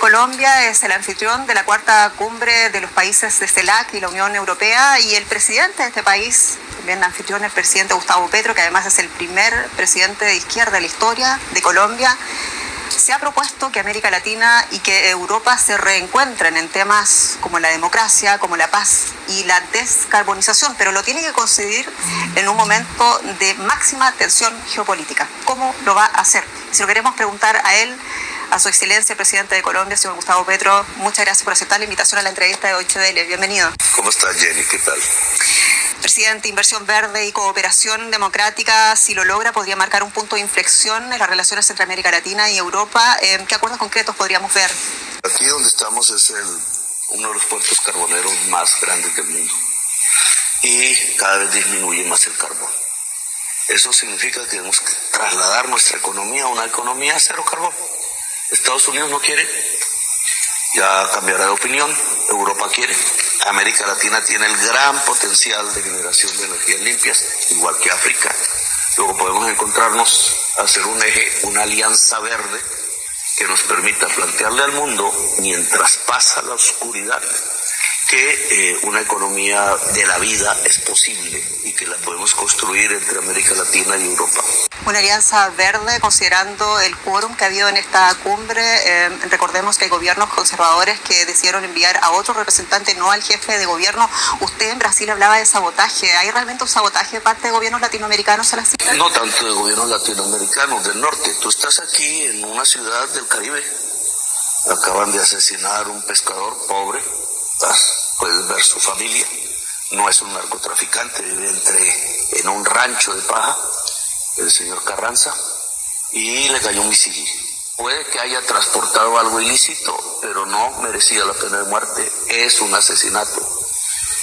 Colombia es el anfitrión de la cuarta cumbre de los países de CELAC y la Unión Europea, y el presidente de este país, también anfitrión, el presidente Gustavo Petro, que además es el primer presidente de izquierda de la historia de Colombia, se ha propuesto que América Latina y que Europa se reencuentren en temas como la democracia, como la paz y la descarbonización, pero lo tiene que conseguir en un momento de máxima tensión geopolítica. ¿Cómo lo va a hacer? Si lo queremos preguntar a él, a su excelencia, el presidente de Colombia, señor Gustavo Petro, muchas gracias por aceptar la invitación a la entrevista de Deutsche Welle. Bienvenido. ¿Cómo estás, Jenny? ¿Qué tal? Presidente, inversión verde y cooperación democrática, si lo logra, podría marcar un punto de inflexión en las relaciones entre América Latina y Europa. ¿Qué acuerdos concretos podríamos ver? Aquí donde estamos es uno de los puertos carboneros más grandes del mundo y cada vez disminuye más el carbón. Eso significa que tenemos que trasladar nuestra economía a una economía cero carbón. Estados Unidos no quiere, ya cambiará de opinión. Europa quiere. América Latina tiene el gran potencial de generación de energías limpias, igual que África. Luego podemos encontrarnos, hacer un eje, una alianza verde que nos permita plantearle al mundo, mientras pasa la oscuridad, que una economía de la vida es posible y que la podemos construir entre América Latina y Europa. Una alianza verde, considerando el quórum que ha habido en esta cumbre. Recordemos que hay gobiernos conservadores que decidieron enviar a otro representante, no al jefe de gobierno. Usted en Brasil hablaba de sabotaje. ¿Hay realmente un sabotaje de parte de gobiernos latinoamericanos a la cita? No tanto de gobiernos latinoamericanos del norte. Tú estás aquí en una ciudad del Caribe. Acaban de asesinar a un pescador pobre. Puedes ver su familia. No es un narcotraficante, vive en un rancho de paja, el señor Carranza, y le cayó un misil. Puede que haya transportado algo ilícito, pero no merecía la pena de muerte. Es un asesinato.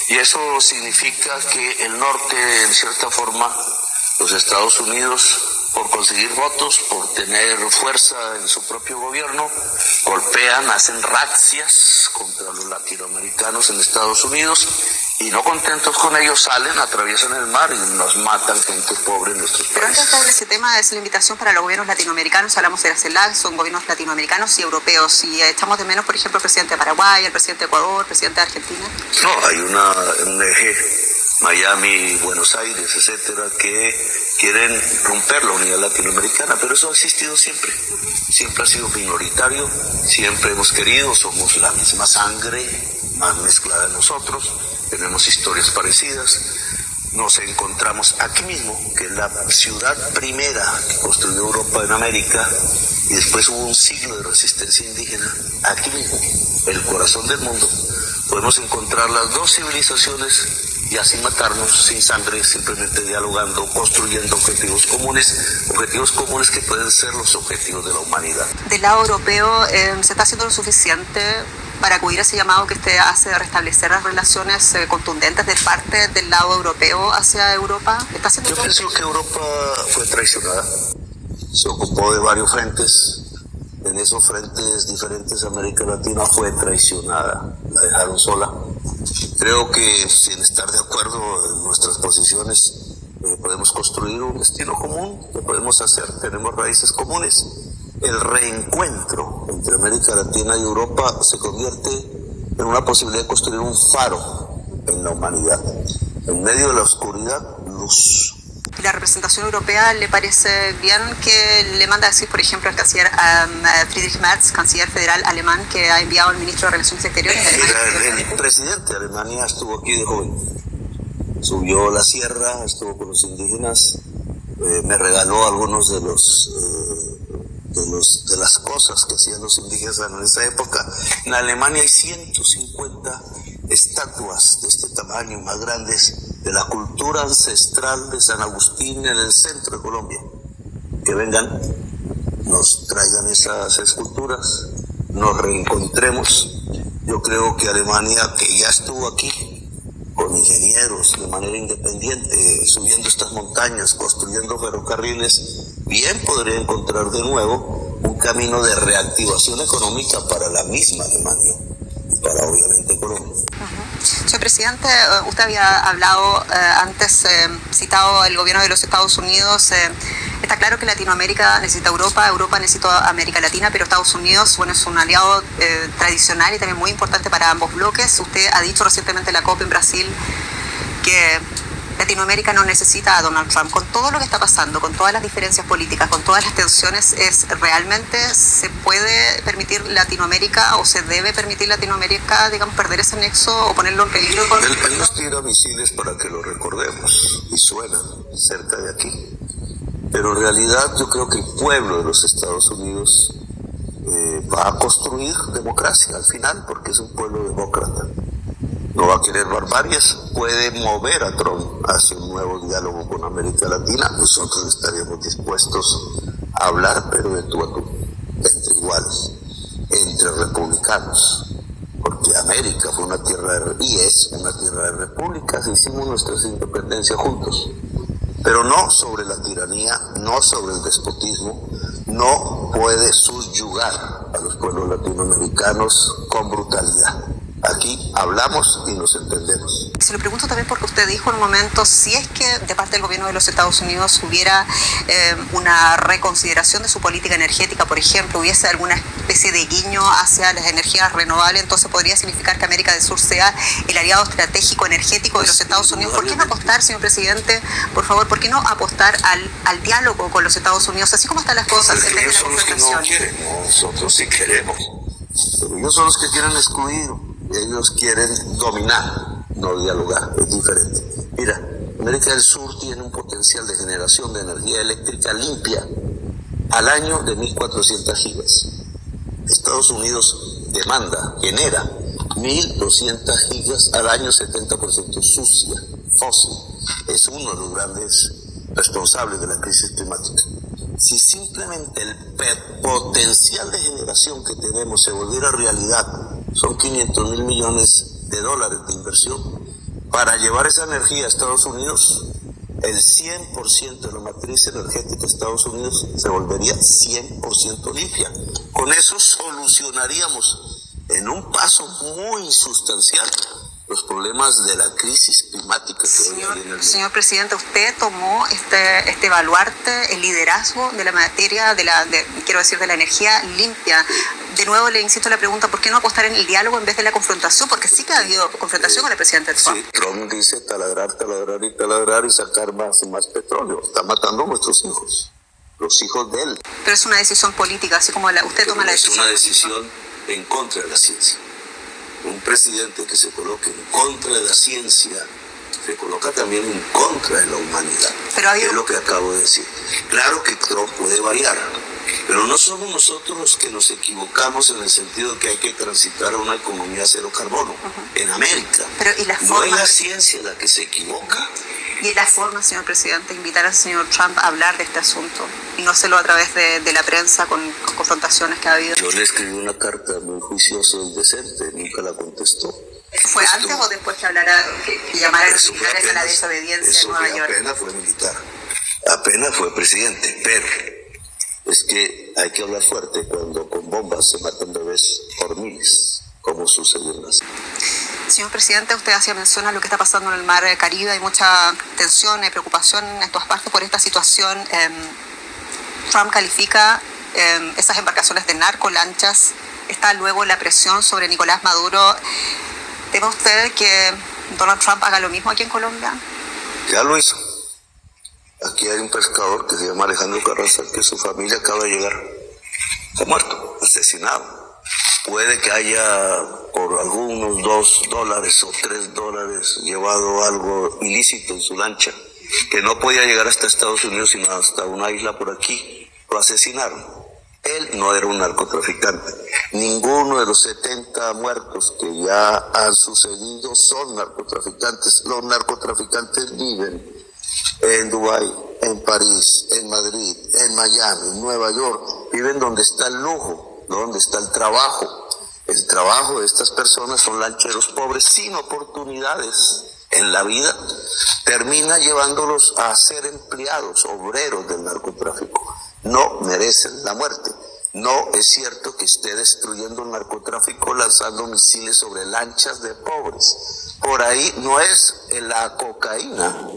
Y eso significa que el norte, en cierta forma, los Estados Unidos, por conseguir votos, por tener fuerza en su propio gobierno, golpean, hacen razzias contra los latinoamericanos en Estados Unidos, y no contentos con ellos salen, atraviesan el mar y nos matan gente pobre en nuestros países. Pero antes de ese tema es la invitación para los gobiernos latinoamericanos. Hablamos de la CELAC, son gobiernos latinoamericanos y europeos, y echamos de menos, por ejemplo, el presidente de Paraguay, el presidente de Ecuador, el presidente de Argentina. No, hay un eje, Miami, Buenos Aires, etcétera, que quieren romper la unidad latinoamericana, pero eso ha existido siempre. Siempre ha sido minoritario, siempre hemos querido, somos la misma sangre, más mezclada de nosotros, tenemos historias parecidas. Nos encontramos aquí mismo, que es la ciudad primera que construyó Europa en América, y después hubo un siglo de resistencia indígena, aquí mismo, el corazón del mundo. Podemos encontrar las dos civilizaciones y así matarnos sin sangre, simplemente dialogando, construyendo objetivos comunes que pueden ser los objetivos de la humanidad. Del lado europeo, ¿se está haciendo lo suficiente para acudir a ese llamado que usted hace de restablecer las relaciones contundentes de parte del lado europeo hacia Europa? Yo pienso que Europa fue traicionada, se ocupó de varios frentes. En esos frentes diferentes, América Latina fue traicionada, la dejaron sola. Creo que sin estar de acuerdo en nuestras posiciones, podemos construir un destino común, que podemos hacer, tenemos raíces comunes. El reencuentro entre América Latina y Europa se convierte en una posibilidad de construir un faro en la humanidad. En medio de la oscuridad, luz. ¿La representación europea le parece bien que le manda a decir, por ejemplo, al canciller Friedrich Merz, canciller federal alemán, que ha enviado al ministro de Relaciones Exteriores de Alemania? El presidente de Alemania estuvo aquí de joven, subió la sierra, estuvo con los indígenas, me regaló algunos de las cosas que hacían los indígenas en esa época. En Alemania hay 150 estatuas de este tamaño, más grandes, de la cultura ancestral de San Agustín en el centro de Colombia. Que vengan, nos traigan esas esculturas, nos reencontremos. Yo creo que Alemania, que ya estuvo aquí con ingenieros de manera independiente, subiendo estas montañas, construyendo ferrocarriles, bien podría encontrar de nuevo un camino de reactivación económica para la misma Alemania. para obviamente Colombia. Señor presidente, usted había hablado antes, citado el gobierno de los Estados Unidos. Está claro que Latinoamérica necesita Europa, Europa necesita América Latina, pero Estados Unidos, bueno, es un aliado tradicional y también muy importante para ambos bloques. Usted ha dicho recientemente en la COP en Brasil que Latinoamérica no necesita a Donald Trump. Con todo lo que está pasando, con todas las diferencias políticas, con todas las tensiones, ¿realmente se puede permitir Latinoamérica o se debe permitir Latinoamérica, digamos, perder ese nexo o ponerlo en peligro? Él nos tira misiles para que lo recordemos y suenan cerca de aquí. Pero en realidad yo creo que el pueblo de los Estados Unidos va a construir democracia al final, porque es un pueblo demócrata. No va a querer barbaries, puede mover a Trump hacia un nuevo diálogo con América Latina. Nosotros estaríamos dispuestos a hablar, pero de tú a tú, entre iguales, entre republicanos, porque América fue una tierra y es una tierra de repúblicas, hicimos nuestras independencias juntos, pero no sobre la tiranía, no sobre el despotismo. No puede subyugar a los pueblos latinoamericanos con brutalidad. Aquí hablamos y nos entendemos. Se lo pregunto también porque usted dijo en un momento, si es que de parte del gobierno de los Estados Unidos hubiera una reconsideración de su política energética, por ejemplo, hubiese alguna especie de guiño hacia las energías renovables, entonces podría significar que América del Sur sea el aliado estratégico energético de los Estados Unidos. ¿Por qué no apostar, señor presidente, por favor, por qué no apostar al diálogo con los Estados Unidos, así como están las cosas? Porque ellos son los que no quieren, nosotros sí queremos. Pero ellos son los que quieren excluir. Ellos quieren dominar, no dialogar, es diferente. Mira, América del Sur tiene un potencial de generación de energía eléctrica limpia al año de 1.400 gigas. Estados Unidos genera 1.200 gigas al año, 70% sucia, fósil. Es uno de los grandes responsables de la crisis climática. Si simplemente el potencial de generación que tenemos se volviera realidad, son 500.000 millones de dólares de inversión para llevar esa energía a Estados Unidos. El 100% de la matriz energética de Estados Unidos se volvería 100% limpia. Con eso solucionaríamos en un paso muy sustancial los problemas de la crisis climática que hoy hay en el mundo. Señor presidente, usted tomó este baluarte, el liderazgo de la materia, de la energía limpia. De nuevo le insisto la pregunta, ¿por qué no apostar en el diálogo en vez de la confrontación? Porque sí que ha habido confrontación con el presidente Trump. Sí, Trump dice taladrar y sacar más y más petróleo. Está matando a nuestros hijos, los hijos de él. Pero es una decisión política, así como usted toma la decisión. Es una decisión en contra de la ciencia. Un presidente que se coloque en contra de la ciencia se coloca también en contra de la humanidad. Es lo que acabo de decir. Claro que Trump puede variar, pero no somos nosotros los que nos equivocamos en el sentido de que hay que transitar a una economía cero carbono en América. No es la ciencia la que se equivoca. Y la forma, señor presidente, invitar al señor Trump a hablar de este asunto y no hacerlo a través de la prensa con confrontaciones que ha habido. Yo le escribí una carta muy juiciosa y decente, nunca la contestó. ¿Fue antes o después que hablara, que llamara a los militares a la desobediencia en Nueva York? Apenas fue militar, apenas fue presidente, pero es que hay que hablar fuerte cuando con bombas se matan bebés por miles, como sucedió en las... Señor presidente, usted hacía mención a lo que está pasando en el mar Caribe. Hay mucha tensión y preocupación en todas partes por esta situación. Trump califica esas embarcaciones de narcolanchas. Está luego la presión sobre Nicolás Maduro. ¿Teme usted que Donald Trump haga lo mismo aquí en Colombia? Ya lo hizo. Aquí hay un pescador que se llama Alejandro Carrascal, que su familia acaba de llegar. Está muerto, asesinado. Puede que haya por algunos $2 o $3 llevado algo ilícito en su lancha, que no podía llegar hasta Estados Unidos sino hasta una isla por aquí. Lo asesinaron. Él no era un narcotraficante. Ninguno de los 70 muertos que ya han sucedido son narcotraficantes. Los narcotraficantes viven en Dubái, en París, en Madrid, en Miami, en Nueva York. Viven donde está el lujo, donde está el trabajo. El trabajo de estas personas son lancheros pobres sin oportunidades en la vida. Termina llevándolos a ser empleados, obreros del narcotráfico. No merecen la muerte. No es cierto que esté destruyendo el narcotráfico lanzando misiles sobre lanchas de pobres. Por ahí no es la cocaína.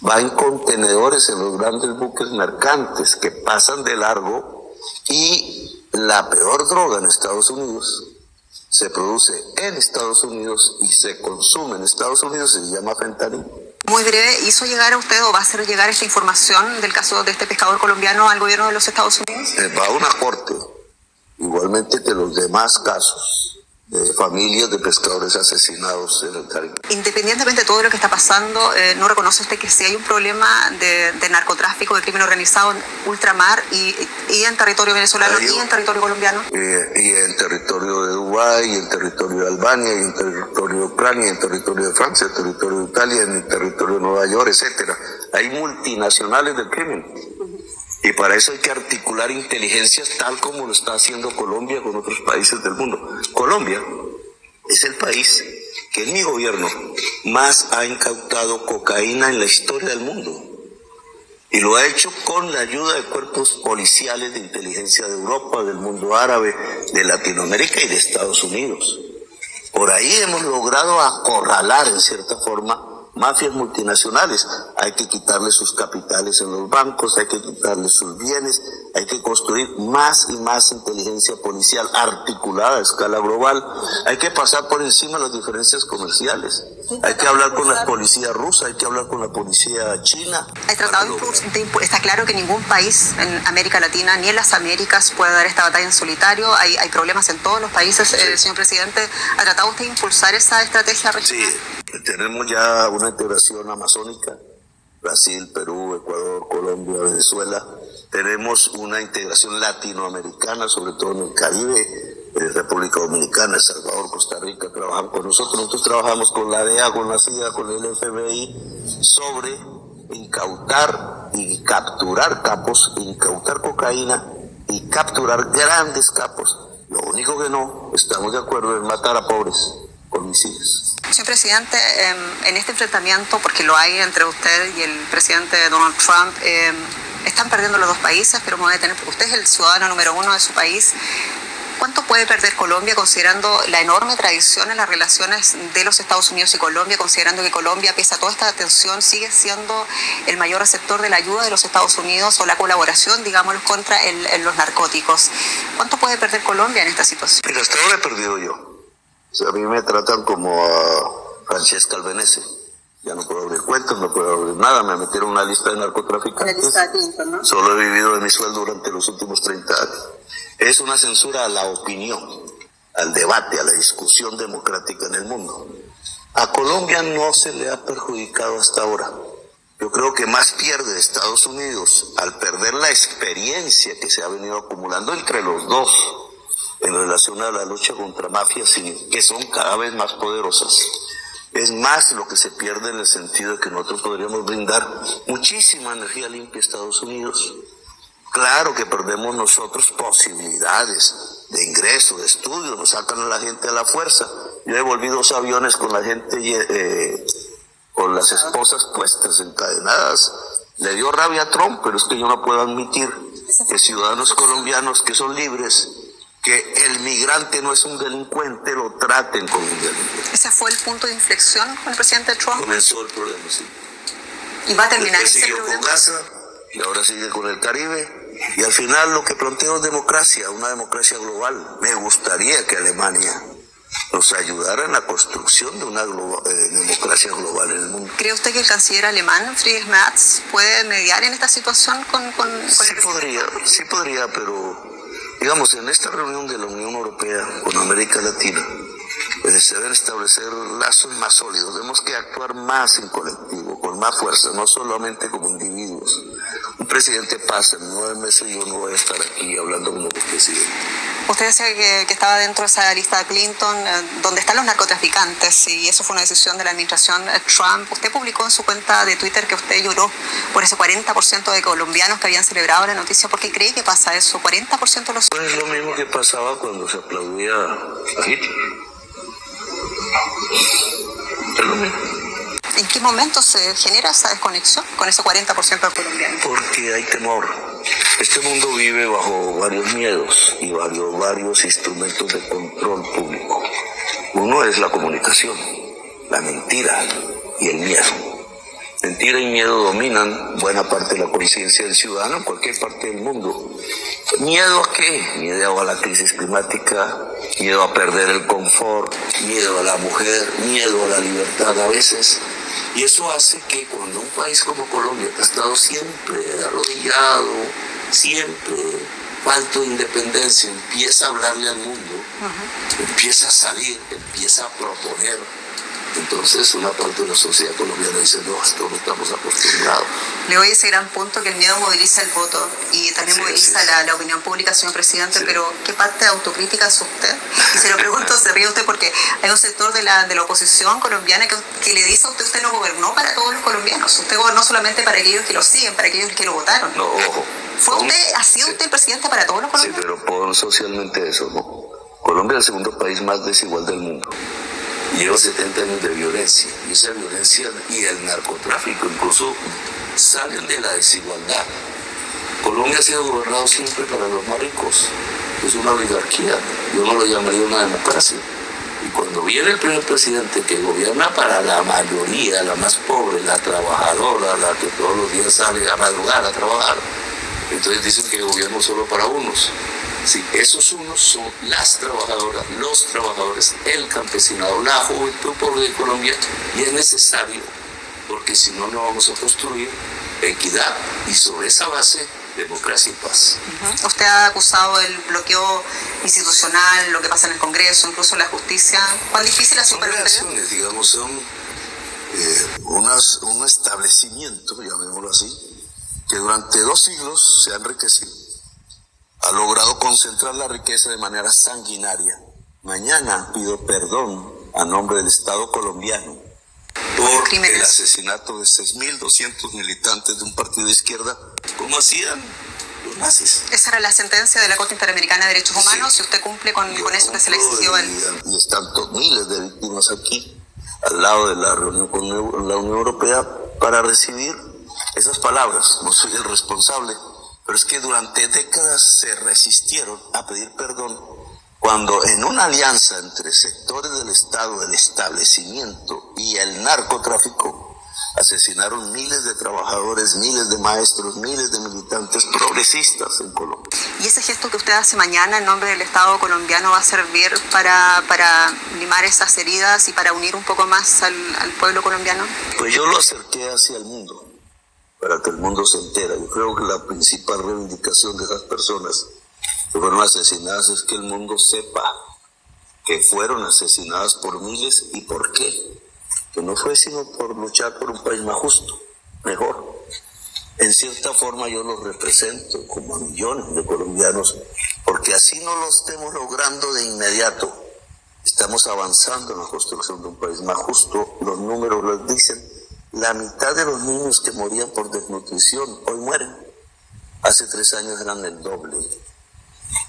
Va en contenedores en los grandes buques mercantes que pasan de largo, y la peor droga en Estados Unidos se produce en Estados Unidos y se consume en Estados Unidos, y se llama fentanilo. Muy breve, ¿hizo llegar a usted o va a hacer llegar esta información del caso de este pescador colombiano al gobierno de los Estados Unidos? Va a una corte, igualmente que los demás casos de familias de pescadores asesinados en el Caribe. Independientemente de todo lo que está pasando, ¿no reconoce usted que si hay un problema de narcotráfico, de crimen organizado en ultramar y en territorio venezolano y en territorio colombiano? Y en territorio de Dubái, y en territorio de Albania, y en territorio de Ucrania, y en territorio de Francia, en territorio de Italia, en el territorio de Nueva York, etcétera. Hay multinacionales del crimen. Y para eso hay que articular inteligencias tal como lo está haciendo Colombia con otros países del mundo. Colombia es el país que en mi gobierno más ha incautado cocaína en la historia del mundo. Y lo ha hecho con la ayuda de cuerpos policiales de inteligencia de Europa, del mundo árabe, de Latinoamérica y de Estados Unidos. Por ahí hemos logrado acorralar en cierta forma mafias multinacionales. Hay que quitarle sus capitales en los bancos, hay que quitarle sus bienes, hay que construir más y más inteligencia policial articulada a escala global, hay que pasar por encima de las diferencias comerciales, hay que hablar con la policía rusa, hay que hablar con la policía china. Está claro que ningún país en América Latina ni en las Américas puede dar esta batalla en solitario, hay problemas en todos los países. Sí. Señor presidente, ¿ha tratado usted de impulsar esa estrategia regional? Sí, tenemos ya una integración amazónica, Brasil, Perú, Ecuador, Colombia, Venezuela. Tenemos una integración latinoamericana, sobre todo en el Caribe, República Dominicana, El Salvador, Costa Rica, trabajan con nosotros. Nosotros trabajamos con la DEA, con la CIA, con el FBI, sobre incautar y capturar capos, incautar cocaína y capturar grandes capos. Lo único que no estamos de acuerdo es matar a pobres con misiles. Señor presidente, en este enfrentamiento, porque lo hay entre usted y el presidente Donald Trump, están perdiendo los dos países, pero me voy a detener porque usted es el ciudadano número uno de su país. ¿Cuánto puede perder Colombia considerando la enorme tradición en las relaciones de los Estados Unidos y Colombia, considerando que Colombia, pese a toda esta tensión, sigue siendo el mayor receptor de la ayuda de los Estados Unidos o la colaboración, digámoslo, contra los narcóticos? ¿Cuánto puede perder Colombia en esta situación? Pero hasta ahora he perdido yo. O sea, a mí me tratan como a Francesca Albanese. Ya no puedo abrir cuentas, no puedo abrir nada. Me metieron en una lista de narcotraficantes. La lista de Clinton, ¿no? Solo he vivido de mi sueldo durante los últimos 30 años. Es una censura a la opinión, al debate, a la discusión democrática en el mundo. A Colombia no se le ha perjudicado hasta ahora. Yo creo que más pierde Estados Unidos al perder la experiencia que se ha venido acumulando entre los dos en relación a la lucha contra mafias, que son cada vez más poderosas. Es más lo que se pierde en el sentido de que nosotros podríamos brindar muchísima energía limpia a Estados Unidos. Claro que perdemos nosotros posibilidades de ingreso, de estudio, nos sacan a la gente a la fuerza. Yo devolví 2 aviones con la gente, con las esposas puestas, encadenadas. Le dio rabia a Trump, pero es que yo no puedo admitir que ciudadanos colombianos que son libres, que el migrante no es un delincuente, lo traten como un delincuente. ¿Ese fue el punto de inflexión con el presidente Trump? Comenzó el problema, sí. ¿Y va a terminar ese siguió problema? Con Gaza, y ahora sigue con el Caribe. Y al final lo que planteo es democracia, una democracia global. Me gustaría que Alemania nos ayudara en la construcción de una democracia global en el mundo. ¿Cree usted que el canciller alemán, Friedrich Merz, puede mediar en esta situación con Sí podría, pero digamos, en esta reunión de la Unión Europea con América Latina, se deben establecer lazos más sólidos. Tenemos que actuar más en colectivo, con más fuerza, no solamente como individuos. Un presidente pasa, en 9 meses yo no voy a estar aquí hablando como presidente. Usted decía que estaba dentro de esa lista de Clinton, donde están los narcotraficantes, y eso fue una decisión de la administración Trump. Usted publicó en su cuenta de Twitter que usted lloró por ese 40% de colombianos que habían celebrado la noticia. ¿Por qué cree que pasa eso? 40% de los... Pues es lo mismo que pasaba cuando se aplaudía a Hitler. Es lo mismo. ¿En qué momento se genera esa desconexión con ese 40% de colombianos? Porque hay temor. Este mundo vive bajo varios miedos y varios instrumentos de control público. Uno es la comunicación, la mentira y el miedo. Mentira y miedo dominan buena parte de la conciencia del ciudadano en cualquier parte del mundo. ¿Miedo a qué? Miedo a la crisis climática, miedo a perder el confort, miedo a la mujer, miedo a la libertad a veces. Y eso hace que cuando un país como Colombia, que ha estado siempre arrodillado, siempre falto de independencia, empieza a hablarle al mundo, empieza a salir, empieza a proponer, entonces una parte de la sociedad colombiana dice, no, esto no estamos acostumbrados. Le doy ese gran punto que el miedo moviliza el voto y también moviliza la opinión pública, señor presidente, pero ¿qué parte de autocrítica hace usted? Y se lo pregunto, se ríe usted porque hay un sector de la oposición colombiana que le dice a usted no gobernó para todos los colombianos, usted gobernó solamente para aquellos que lo siguen, para aquellos que lo votaron. No, ojo. ¿Ha sido usted el presidente para todos los colombianos? Sí, pero por socialmente eso, ¿no? Colombia es el segundo país más desigual del mundo. Lleva 70 años de violencia, y esa violencia y el narcotráfico incluso salen de la desigualdad. Colombia ha sido gobernado siempre para los más ricos, es una oligarquía, yo no lo llamaría una democracia. Y cuando viene el primer presidente que gobierna para la mayoría, la más pobre, la trabajadora, la que todos los días sale a madrugar a trabajar, entonces dicen que gobierno solo para unos. Sí, esos unos son las trabajadoras, los trabajadores, el campesinado, la juventud pobre de Colombia, y es necesario, porque si no, no vamos a construir equidad y sobre esa base, democracia y paz. Usted ha acusado el bloqueo institucional, lo que pasa en el Congreso, incluso la justicia. ¿Cuán difícil ha sido para usted? Son reacciones, digamos, son un establecimiento, llamémoslo así, que durante 2 siglos se ha enriquecido. Ha logrado concentrar la riqueza de manera sanguinaria. Mañana pido perdón a nombre del Estado colombiano por el asesinato de 6.200 militantes de un partido de izquierda, como hacían los nazis. Esa era la sentencia de la Corte Interamericana de Derechos Humanos, si usted cumple con eso que se le exigió. Y están miles de víctimas aquí, al lado de la reunión con la Unión Europea, para recibir esas palabras. No soy el responsable, pero es que durante décadas se resistieron a pedir perdón cuando en una alianza entre sectores del Estado, del establecimiento y el narcotráfico asesinaron miles de trabajadores, miles de maestros, miles de militantes progresistas en Colombia. ¿Y ese gesto que usted hace mañana en nombre del Estado colombiano va a servir para limar esas heridas y para unir un poco más al pueblo colombiano? Pues yo lo acerqué hacia el mundo, para que el mundo se entere. Yo creo que la principal reivindicación de esas personas que fueron asesinadas es que el mundo sepa que fueron asesinadas por miles y por qué. Que no fue sino por luchar por un país más justo, mejor. En cierta forma yo los represento como a millones de colombianos, porque así no lo estemos logrando de inmediato. Estamos avanzando en la construcción de un país más justo. Los números lo dicen. La mitad de los niños que morían por desnutrición hoy mueren. Hace 3 años eran el doble.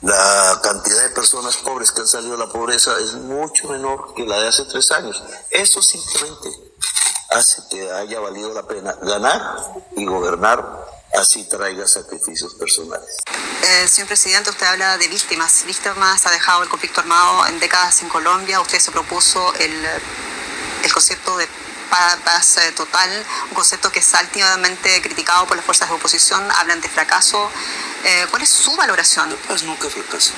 La cantidad de personas pobres que han salido de la pobreza es mucho menor que la de hace 3 años. Eso simplemente hace que haya valido la pena ganar y gobernar, así traiga sacrificios personales. Señor presidente, usted habla de víctimas. Víctimas ha dejado el conflicto armado en décadas en Colombia. Usted se propuso el concepto de paz total, un concepto que es altamente criticado por las fuerzas de oposición, hablan de fracaso. ¿Cuál es su valoración? La paz nunca fracasa.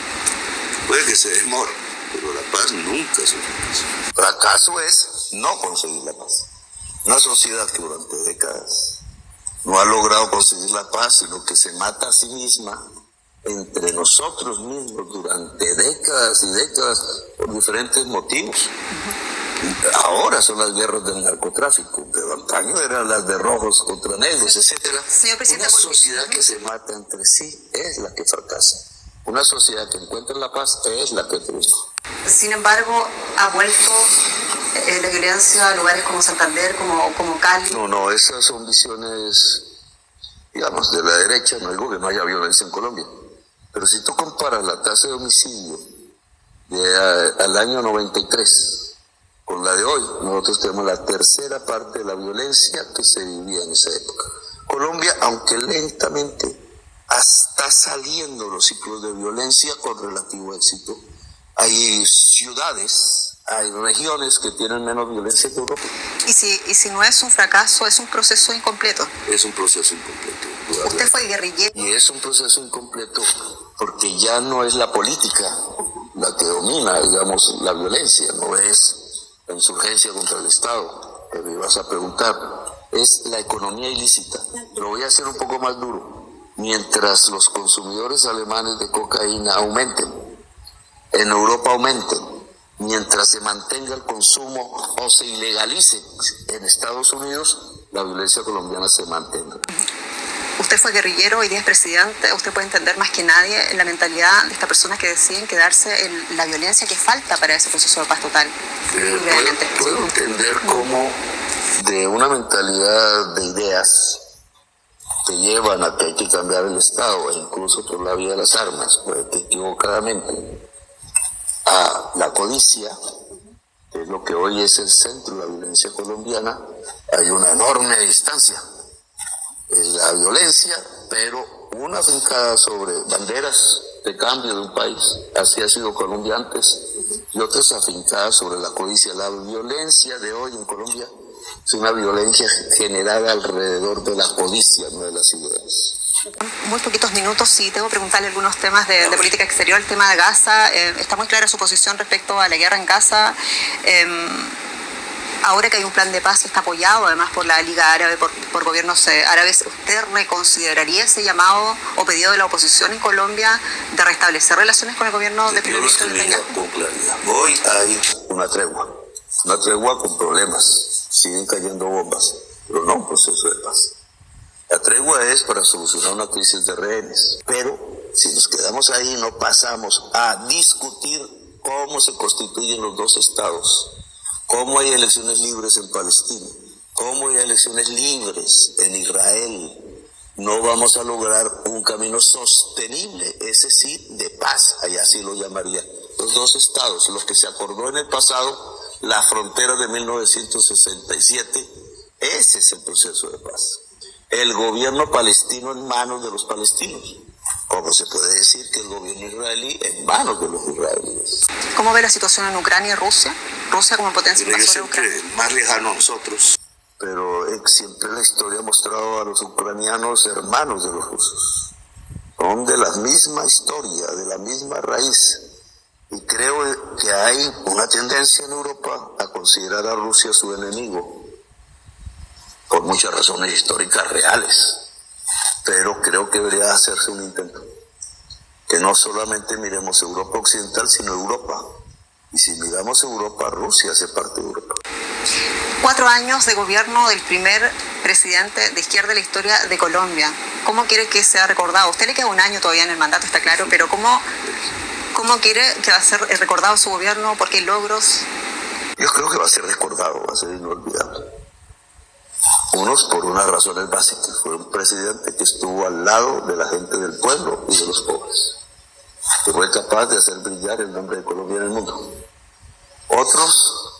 Puede que se demore, pero la paz nunca es un fracaso. Fracaso es no conseguir la paz. Una sociedad que durante décadas no ha logrado conseguir la paz, sino que se mata a sí misma entre nosotros mismos durante décadas y décadas por diferentes motivos. Ahora son las guerras del narcotráfico, pero antaño eran las de rojos contra negros, etcétera. Una sociedad que se mata entre sí es la que fracasa. Una sociedad que encuentra la paz es la que triunfa. Sin embargo, ha vuelto la violencia a lugares como Santander, como Cali. No, esas son visiones, digamos, de la derecha. No digo que no haya violencia en Colombia, pero si tú comparas la tasa de homicidio al año 93 con la de hoy, nosotros tenemos la tercera parte de la violencia que se vivía en esa época. Colombia, aunque lentamente, está saliendo los ciclos de violencia con relativo éxito. Hay ciudades, hay regiones que tienen menos violencia que Europa. Y si no es un fracaso, es un proceso incompleto. Es un proceso incompleto. Usted fue guerrillero. Y es un proceso incompleto porque ya no es la política la que domina, digamos, la violencia, no es la insurgencia contra el Estado, que me ibas a preguntar, es la economía ilícita. Lo voy a hacer un poco más duro. Mientras los consumidores alemanes de cocaína aumenten, en Europa aumenten, mientras se mantenga el consumo o se ilegalice en Estados Unidos, la violencia colombiana se mantenga. Usted fue guerrillero, hoy día es presidente, usted puede entender más que nadie la mentalidad de estas personas que deciden quedarse en la violencia que falta para ese proceso de paz total. Puedo entender cómo de una mentalidad de ideas que llevan a que hay que cambiar el Estado, e incluso por la vía de las armas, puede que equivocadamente, a la codicia, que es lo que hoy es el centro de la violencia colombiana, hay una enorme distancia. Es la violencia, pero una afincada sobre banderas de cambio de un país, así ha sido Colombia antes, y otras afincadas sobre la codicia. La violencia de hoy en Colombia es una violencia generada alrededor de la codicia, no de las ideas. Muy poquitos minutos, sí, tengo que preguntarle algunos temas de política exterior. El tema de Gaza, está muy clara su posición respecto a la guerra en Gaza. Ahora que hay un plan de paz, está apoyado además por la Liga Árabe, por gobiernos árabes, ¿usted reconsideraría ese llamado o pedido de la oposición en Colombia de restablecer relaciones con el gobierno de primer ministro Netanyahu? Con claridad. Hoy hay una tregua con problemas, siguen cayendo bombas, pero no un proceso de paz. La tregua es para solucionar una crisis de rehenes, pero si nos quedamos ahí no pasamos a discutir cómo se constituyen los dos estados, cómo hay elecciones libres en Palestina, cómo hay elecciones libres en Israel, no vamos a lograr un camino sostenible, ese sí, de paz, allá sí lo llamaría. Los dos estados, los que se acordó en el pasado, la frontera de 1967, ese es el proceso de paz. El gobierno palestino en manos de los palestinos, como se puede decir que el gobierno israelí en manos de los israelíes. ¿Cómo ve la situación en Ucrania y Rusia? Rusia como potencia invasora de Ucrania. Más lejano a nosotros. Pero siempre la historia ha mostrado a los ucranianos hermanos de los rusos. Son de la misma historia, de la misma raíz. Y creo que hay una tendencia en Europa a considerar a Rusia su enemigo, por muchas razones históricas reales. Pero creo que debería hacerse un intento. Que no solamente miremos Europa occidental, sino Europa. Y si miramos Europa, Rusia hace parte de Europa. 4 años de gobierno del primer presidente de izquierda de la historia de Colombia. ¿Cómo quiere que sea recordado? Usted le queda un año todavía en el mandato, está claro, pero ¿cómo quiere que va a ser recordado su gobierno? ¿Por qué logros? Yo creo que va a ser recordado, va a ser inolvidable. Unos por unas razones básicas. Fue un presidente que estuvo al lado de la gente del pueblo y de los pobres, que fue capaz de hacer brillar el nombre de Colombia en el mundo. Otros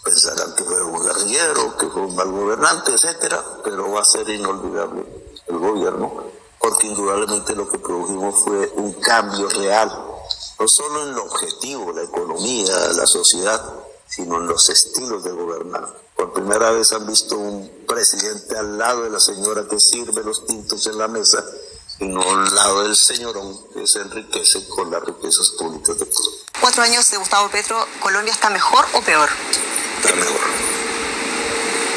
pensarán que fue un guerrillero, que fue un mal gobernante, etcétera, pero va a ser inolvidable el gobierno, porque indudablemente lo que produjimos fue un cambio real, no solo en lo objetivo, la economía, la sociedad, sino en los estilos de gobernar. Por primera vez han visto un presidente al lado de la señora que sirve los tintos en la mesa, y no al lado del señorón que se enriquece con las riquezas públicas de Colombia. 4 años de Gustavo Petro, ¿Colombia está mejor o peor? Está mejor.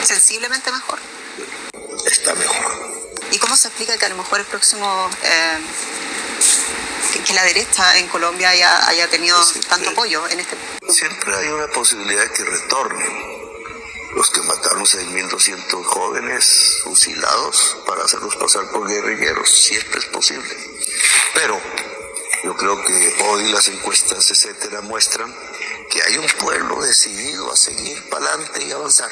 ¿Sensiblemente mejor? Está mejor. ¿Y cómo se explica que a lo mejor el próximo, que la derecha en Colombia haya tenido tanto apoyo en este? Siempre hay una posibilidad de que retornen los que mataron 6.200 jóvenes fusilados para hacerlos pasar por guerrilleros. Siempre es posible. Pero yo creo que hoy las encuestas, etcétera, muestran que hay un pueblo decidido a seguir para adelante y avanzar.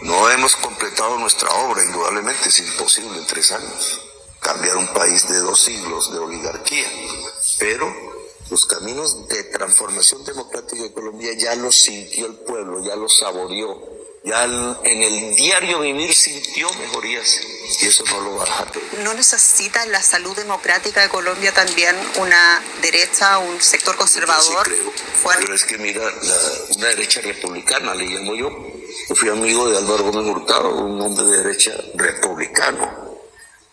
No hemos completado nuestra obra, indudablemente es imposible en 3 años cambiar un país de 2 siglos de oligarquía, pero los caminos de transformación democrática de Colombia ya los sintió el pueblo, ya los saboreó, ya en el diario vivir sintió mejorías. y eso no lo va a dejar. ¿No necesita la salud democrática de Colombia también una derecha, un sector conservador? Sí, creo. Pero es que mira, una derecha republicana le llamo yo. Yo fui amigo de Álvaro Gómez Hurtado, un hombre de derecha republicano.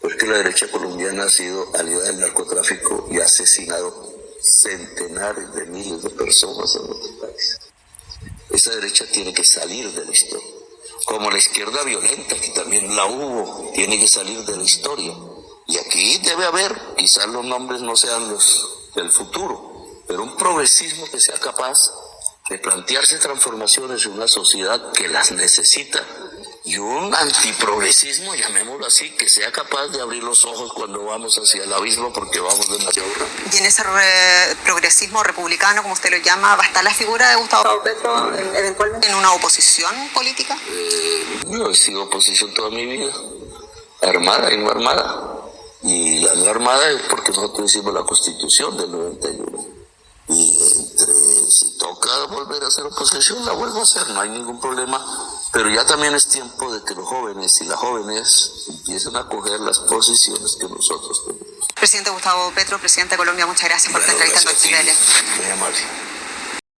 Porque la derecha colombiana ha sido aliada del narcotráfico y ha asesinado centenares de miles de personas en nuestro país. Esa derecha tiene que salir de la historia. Como la izquierda violenta, que también la hubo, tiene que salir de la historia. Y aquí debe haber, quizás los nombres no sean los del futuro, pero un progresismo que sea capaz de plantearse transformaciones en una sociedad que las necesita, y un antiprogresismo, llamémoslo así, que sea capaz de abrir los ojos cuando vamos hacia el abismo porque vamos demasiado rápido. Y en ese progresismo republicano, como usted lo llama, ¿va a estar la figura de Gustavo Petro eventualmente en una oposición política? Yo he sido oposición toda mi vida, armada y no armada. Y la no armada es porque nosotros hicimos la Constitución del 91. Y si toca volver a hacer oposición, la vuelvo a hacer, no hay ningún problema. Pero ya también es tiempo de que los jóvenes y las jóvenes empiecen a coger las posiciones que nosotros tenemos. Presidente Gustavo Petro, presidente de Colombia, muchas gracias por esta entrevista en Deutsche Welle. Muy amable.